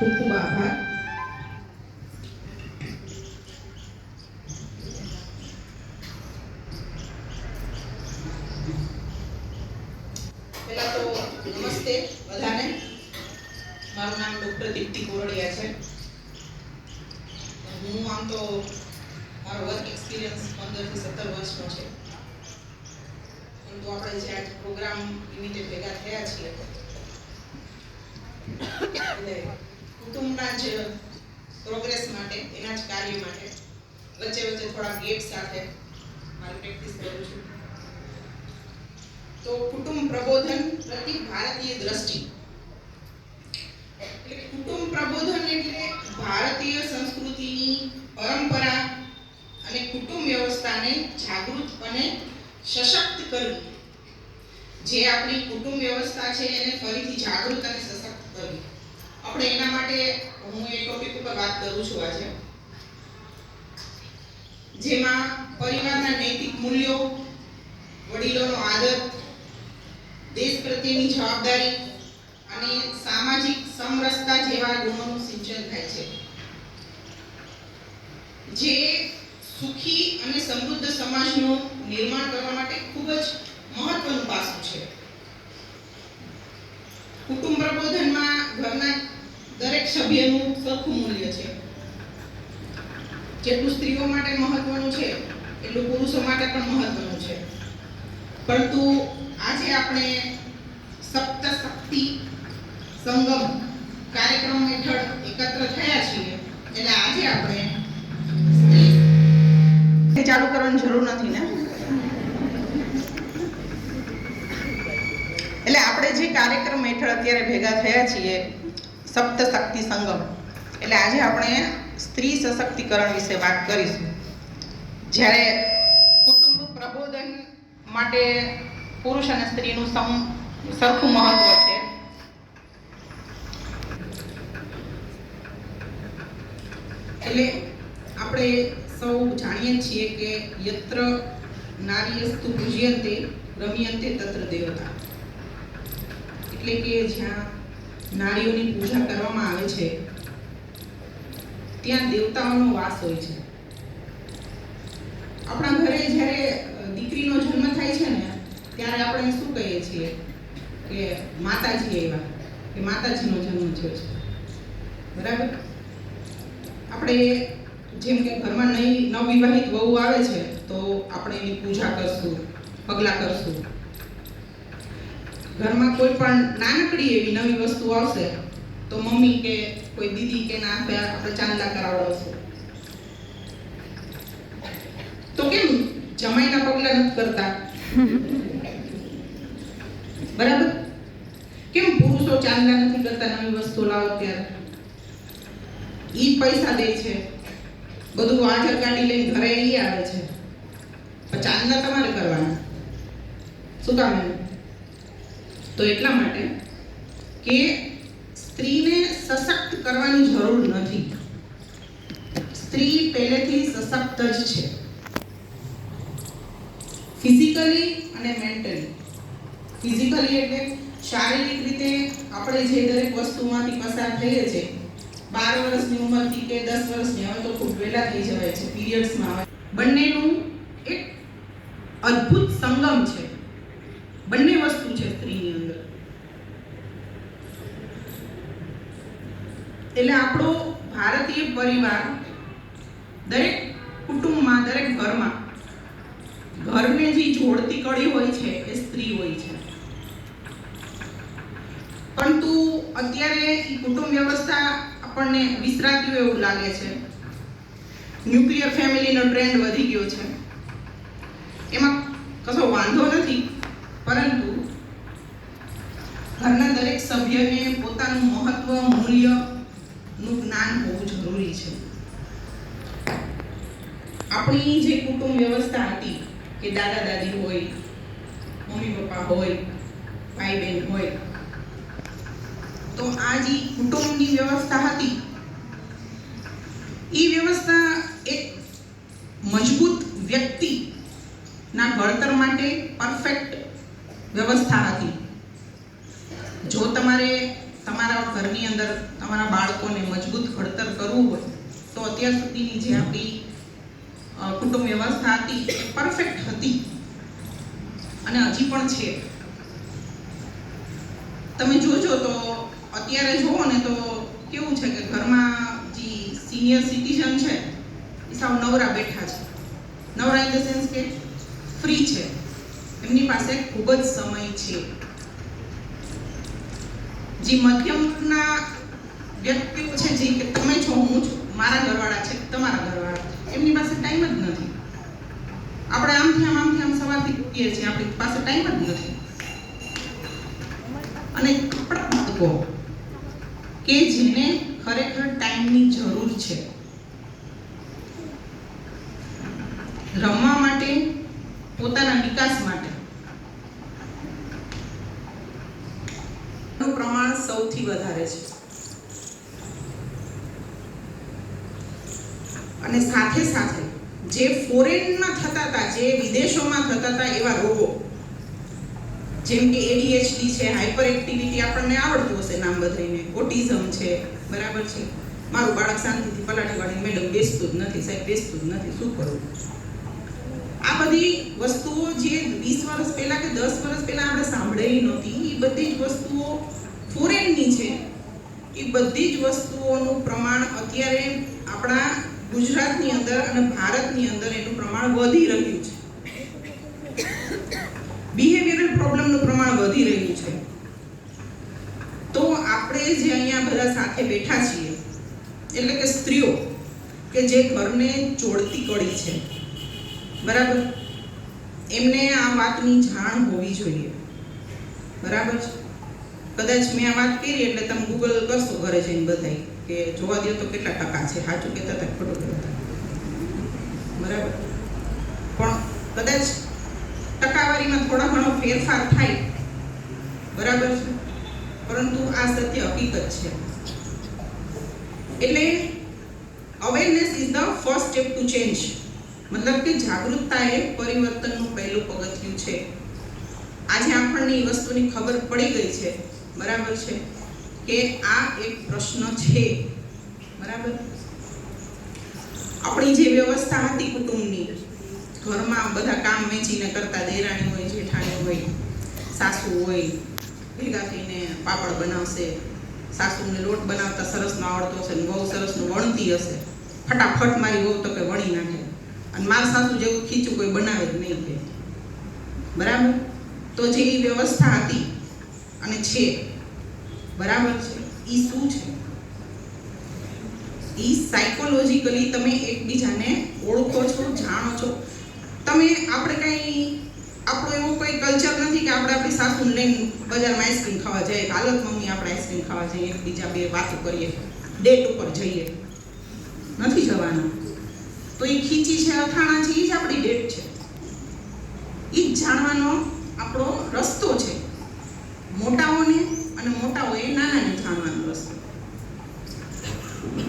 ખૂબ ખૂબ આભાર. પહેલા તો નમસ્તે બધાને. મારું નામ ડૉક્ટર દીપ્તિ કોરડિયા છે. હું આમ તો મારો વર્ક એક્સપિરિયન્સ 15 થી 17 વર્ષનો છે. પરંતુ આપણે જે આજ પ્રોગ્રામ નિમિત્તે ભેગા થયા છીએ એટલે કુટુંબના જ પ્રોગ્રેસ માટે, એના જ કાર્ય માટે વચ્ચે વચ્ચે થોડા ગેપ સાથે મારી પ્રેક્ટિસ કરું છું. તો કુટુંબ પ્રબોધન પ્રતિ ભારતીય દ્રષ્ટિ. એટલે કુટુંબ પ્રબોધન એટલે ભારતીય સંસ્કૃતિની પરંપરા અને કુટુંબ વ્યવસ્થાને જાગૃત અને સશક્ત કરવી. જે આપણી કુટુંબ વ્યવસ્થા છે એને ફરીથી જાગૃત અને સશક્ત કરવી. આપણે એના માટે હું એ ટોપિક ઉપર વાત કરું છું આજે, જેમાં પરિવારના નૈતિક મૂલ્યો, વડીલોનો આદર, દેશ પ્રત્યેની જવાબદારી અને સામાજિક સમરસતા જેવા ગુણોનું સિંચન થાય છે, જે સુખી અને સમૃદ્ધ સમાજનું નિર્માણ કરવા માટે ખૂબ જ મહત્વનું પાસું છે. કુટુંબ પ્રબોધનમાં ઘરના દરેક સભ્યનું સરખું મૂલ્ય છે. જેટલું સ્ત્રીઓ માટે મહત્વનું છે એટલું પુરુષો માટે પણ મહત્વનું છે. પરંતુ આજે આપણે સપ્ત શક્તિ સંગમ કાર્યક્રમ હેઠળ એકત્ર થયા છીએ. એટલે આજે આપણે ચાલુ કરવાની જરૂર નથી ને. એટલે આપણે જે કાર્યક્રમ હેઠળ અત્યારે ભેગા થયા છીએ સપ્ત શક્તિ સંગમ, એટલે આજે આપણે સ્ત્રી સશક્તિકરણ વિશે વાત કરીશું. જ્યારે કુટુંબ પ્રબોધન માટે પુરુષ અને સ્ત્રીનું સરખું મહત્વ છે. એટલે આપણે સૌ જાણીએ છીએ કે યત્ર નારીયસ્તુ પૂજ્યન્તે રમ્યન્તે તત્ર દેવતા. એટલે કે જ્યાં નારીઓની પૂજા કરવામાં આવે છે ત્યાં દેવતાઓનો વાસ હોય છે. આપણા ઘરે જ્યારે દીકરીનો જન્મ થાય છે ને ત્યારે આપણે શું કહીએ છીએ કે માતાજી આવ્યા, કે માતાજીનો જન્મ થયો છે. બરાબર? આપણે જેમ કે ઘરમાં નવવિવાહિત વહુ આવે છે તો આપણે એની પૂજા કરશું, પગલાં કરશું. ઘરમાં કોઈ પણ નાનકડી એવી નવી વસ્તુ આવશે તો મમ્મી કે કોઈ દીદી કે ના આપણે ચાંદલા કરાવડાવશું. તો કેમ જમાઈના પગલા નથી કરતા? બરાબર? કેમ પુરુષો ચાંદલા નથી કરતા નવી વસ્તુ લાવો ત્યારે? ઈ પૈસા દે છે, બધું વાંચર કાઢી લઈને ઘરે ઈ આવે છે, પણ ચાંદલા તમારે કરવાના. શું કામ એનું? તો એટલા માટે કે સ્ત્રીને સશક્ત કરવાની જરૂર નથી. સ્ત્રી પહેલેથી સશક્ત જ છે, ફિઝિકલી અને મેન્ટલી. ફિઝિકલી એટલે શારીરિક રીતે આપણે જે દરેક વસ્તુમાંથી પસાર થઈએ છીએ. 12 વર્ષની ઉંમરથી કે 10 વર્ષની, હવે તો ખૂબ વહેલા થઈ જવાય છે, પીરિયડ્સમાં આવે. બંનેનું એક અદ્ભુત સંગમ છે. બંને વસ્તુ છે સ્ત્રીની અંદર. એટલે આપણો ભારતીય પરિવાર દરેક કુટુંબમાં, દરેક ઘરમાં ઘરને જે જોડતી કડી હોય છે એ સ્ત્રી હોય છે. પરંતુ અત્યારે એ કુટુંબ વ્યવસ્થા આપણને વિસરાતી એવું લાગે છે. ન્યુક્લિયર ફેમિલીનો ટ્રેન્ડ વધી ગયો છે. એમાં કશો વાંધો નથી, પરંતુ ઘરના દરેક સભ્યને પોતાનું મહત્વ, મૂલ્યનું જ્ઞાન હોવું જરૂરી છે. આપણી જે કુટુંબ વ્યવસ્થા હતી કે દાદા દાદી હોય, મમ્મી પપ્પા હોય, ભાઈ બહેન હોય, તો આ જે કુટુંબની વ્યવસ્થા હતી એ વ્યવસ્થા એક મજબૂત વ્યક્તિના ઘડતર માટે પરફેક્ટ વ્યવસ્થા હતી. જો તમારે તમારા ઘરની અંદર તમારા બાળકોને મજબૂત ઘડતર કરવું હોય તો અત્યાર સુધીની જે આપણી કુટુંબ વ્યવસ્થા હતી એ પરફેક્ટ હતી અને હજી પણ છે. તમે જોજો તો અત્યારે જુઓ ને તો કેવું છે કે ઘરમાં જે સિનિયર સિટીઝન છે એ સાવ નવરા બેઠા છે. નવરા ઇન ધ સેન્સ કે ફ્રી છે, એમની પાસે ખૂબ જ સમય છે. જે મધ્યમના વ્યક્તિઓ છે, જે કે તમે છો, હું છું, મારા ઘરવાળા છે, તમારા ઘરવાળા, એમની પાસે ટાઈમ જ નથી. આપણે આમથી આમ સવારથી ઉઠીએ છીએ, આપણી પાસે ટાઈમ જ નથી. અને આપણા બાળકો કે જેને ખરેખર ટાઈમની જરૂર છે રમવા માટે, પોતાના વિકાસ માટે, નું પ્રમાણ સૌથી વધારે છે. અને સાથે સાથે જે ફોરેનમાં થતા હતા, જે વિદેશોમાં થતા હતા એવા રોગો, જેમ કે ADHD છે, હાઇપર એક્ટિવિટી, આપણને આવડતું હશે નામ બધાને, ઓટિઝમ છે, બરાબર છે. મારું બાળક શાંતિથી પલાઠી વાળીને મેડમ બેસતું જ નથી, સાહેબ બેસતું જ નથી, શું કરું? આ બધી વસ્તુઓ જે 20 વર્ષ પહેલા કે 10 વર્ષ પહેલા આપણે સાંભળેલી નહોતી, એ બધી જ વસ્તુઓ ફોરેનની છે. એ બધી જ વસ્તુઓનું પ્રમાણ અત્યારે આપણા ગુજરાતની અંદર અને ભારતની અંદર એનું પ્રમાણ વધી રહ્યું છે. બિહેવિયરલ પ્રોબ્લેમનું પ્રમાણ વધી રહ્યું છે. તો આપણે જે અહીંયા બધા સાથે બેઠા છીએ, એટલે કે સ્ત્રીઓ કે જે ઘરને જોડતી કડી છે, બરાબર, એમને આ વાતની જાણ હોવી જોઈએ. બરાબર છે. કદાચ મેં આ વાત કરી એટલે તમે ગૂગલ કરશો ઘરે જઈને બધાય કે જોવા દો તો કેટલા ટકા છે, સાચું કહેતા હતા ખોટું કહેતા હતા, બરાબર. પણ કદાચ ટકાવારીમાં થોડા ઘણો ફેરફાર થાય, બરાબર છે, પરંતુ આ સત્ય હકીકત છે. એટલે awareness is the first step to change. મતલબ કે જાગૃતતા એ પરિવર્તનનું પહેલું પગથિયું છે. આજે આપણને એ વસ્તુની ખબર પડી ગઈ છે, બરાબર છે, કે આ એક પ્રશ્ન છે, બરાબર. આપણી જે વ્યવસ્થા હતી કુટુંબની, ઘરમાં બધા કામ વેચીને કરતા, દેરાણી હોય, જેઠાણી હોય, સાસુ હોય, ભેગા થઈને પાપડ બનાવશે, સાસુને લોટ બનાવતા સરસનો આવડતો હશે ને બહુ સરસનું વણતી હશે, ફટાફટ મારી વહુ તો કે વણી નાખે, અને મારા સાસુ જેવું ખીચું કોઈ બનાવે જ નહીં કે, બરાબર. તો જે વ્યવસ્થા હતી અને છે, બરાબર છે, એ શું છે? એ સાયકોલોજીકલી તમે એકબીજાને ઓળખો છો, જાણો છો. તમે આપણે કંઈ આપણો એવો કોઈ કલ્ચર નથી કે આપણે આપણી સાસુને લઈને બજારમાં આઈસ્ક્રીમ ખાવા જઈએ, હાલત મમ્મી આપણે આઈસ્ક્રીમ ખાવા જઈએ, એકબીજા બે વાતો કરીએ, ડેટ ઉપર જઈએ, નથી જવાના. તો એ ખીચી છે, અથાણા છે, એ જ આપણી ડેટ છે. એ જ જાણવાનો આપણો રસ્તો છે. મોટાઓને અને મોટાઓએ નાનાને જાણવાનો રસ્તો.